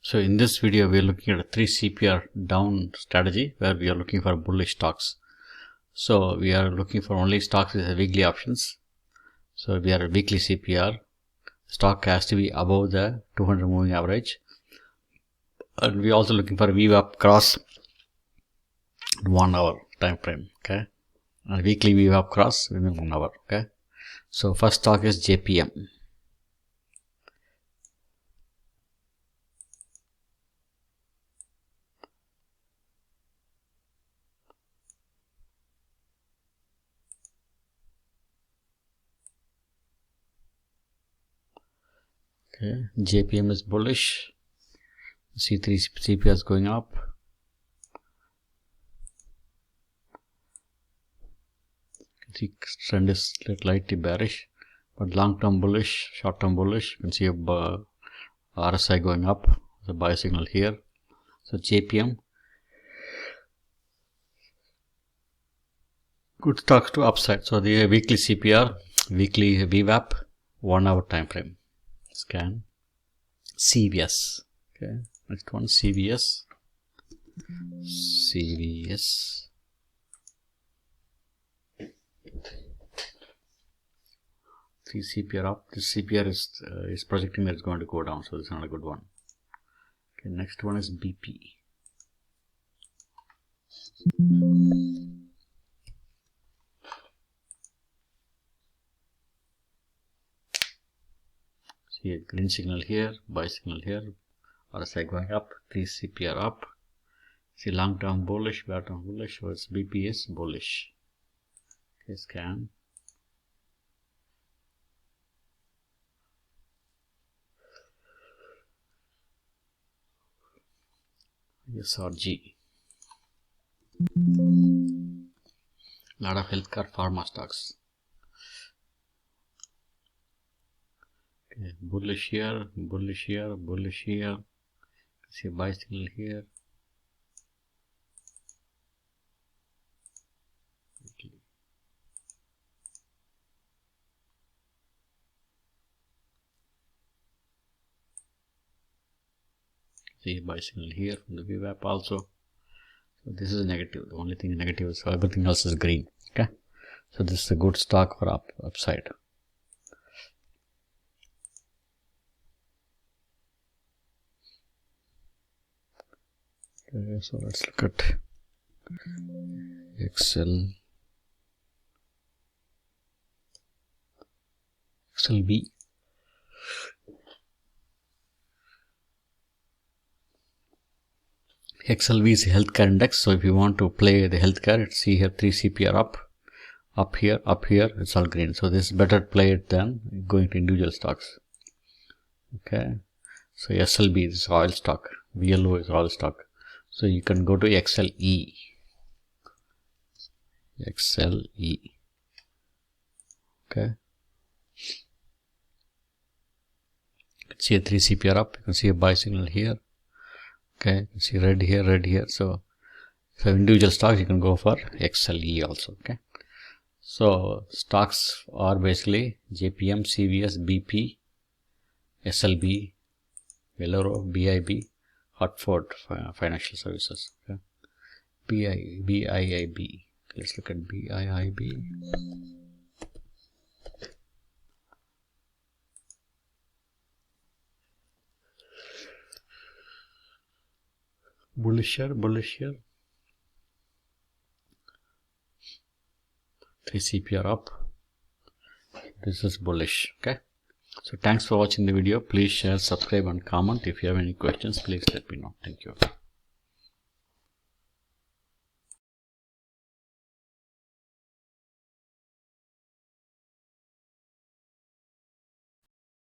So in this video, we are looking at a 3 CPR down strategy where we are looking for bullish stocks. So we are looking for only stocks with weekly options. So we are at weekly CPR. Stock has to be above the 200 moving average. And we are also looking for a VWAP cross 1 hour time frame. Okay. And weekly VWAP cross within 1 hour. Okay. So first stock is JPM. Okay, JPM is bullish. C3 CPR is going up. See, trend is slightly bearish, but long-term bullish, short-term bullish. You can see a RSI going up. The buy signal here. So JPM, good stocks to upside. So the weekly CPR, weekly VWAP, 1 hour time frame. Scan CVS. Okay, next one CVS. See CPR up. This CPR is projecting that it's going to go down, so it's not a good one. Okay, next one is BP. See a green signal here, buy signal here, RSI going up, 3 CPR up. See long term bullish, short term bullish, so its BP is bullish. Okay, scan. SRG. Lot of healthcare pharma stocks. Okay, bullish here, bullish here, bullish here. See a buy signal here. See a buy signal here from the VWAP also. So this is negative. The only thing negative is everything else is green. Okay. So this is a good stock for upside. Okay, so let's look at XLB. XLV is a healthcare index. So if you want to play the healthcare, see here 3 CPR up here, it's all green. So this is better play it than going to individual stocks. Okay. So SLB is oil stock. VLO is oil stock. So you can go to XLE. Okay. You can see a 3 CPR up. You can see a buy signal here. Okay, you can see red here. So individual stocks you can go for XLE also. Okay. So stocks are basically JPM, CVS, BP, SLB, Valero, BIB, Hartford Financial Services. Okay. BIIB. Let's look at BIIB. Bullish here. 3 CPR up. This is bullish. Okay. So thanks for watching the video. Please share, subscribe and comment. If you have any questions, please let me know. Thank you.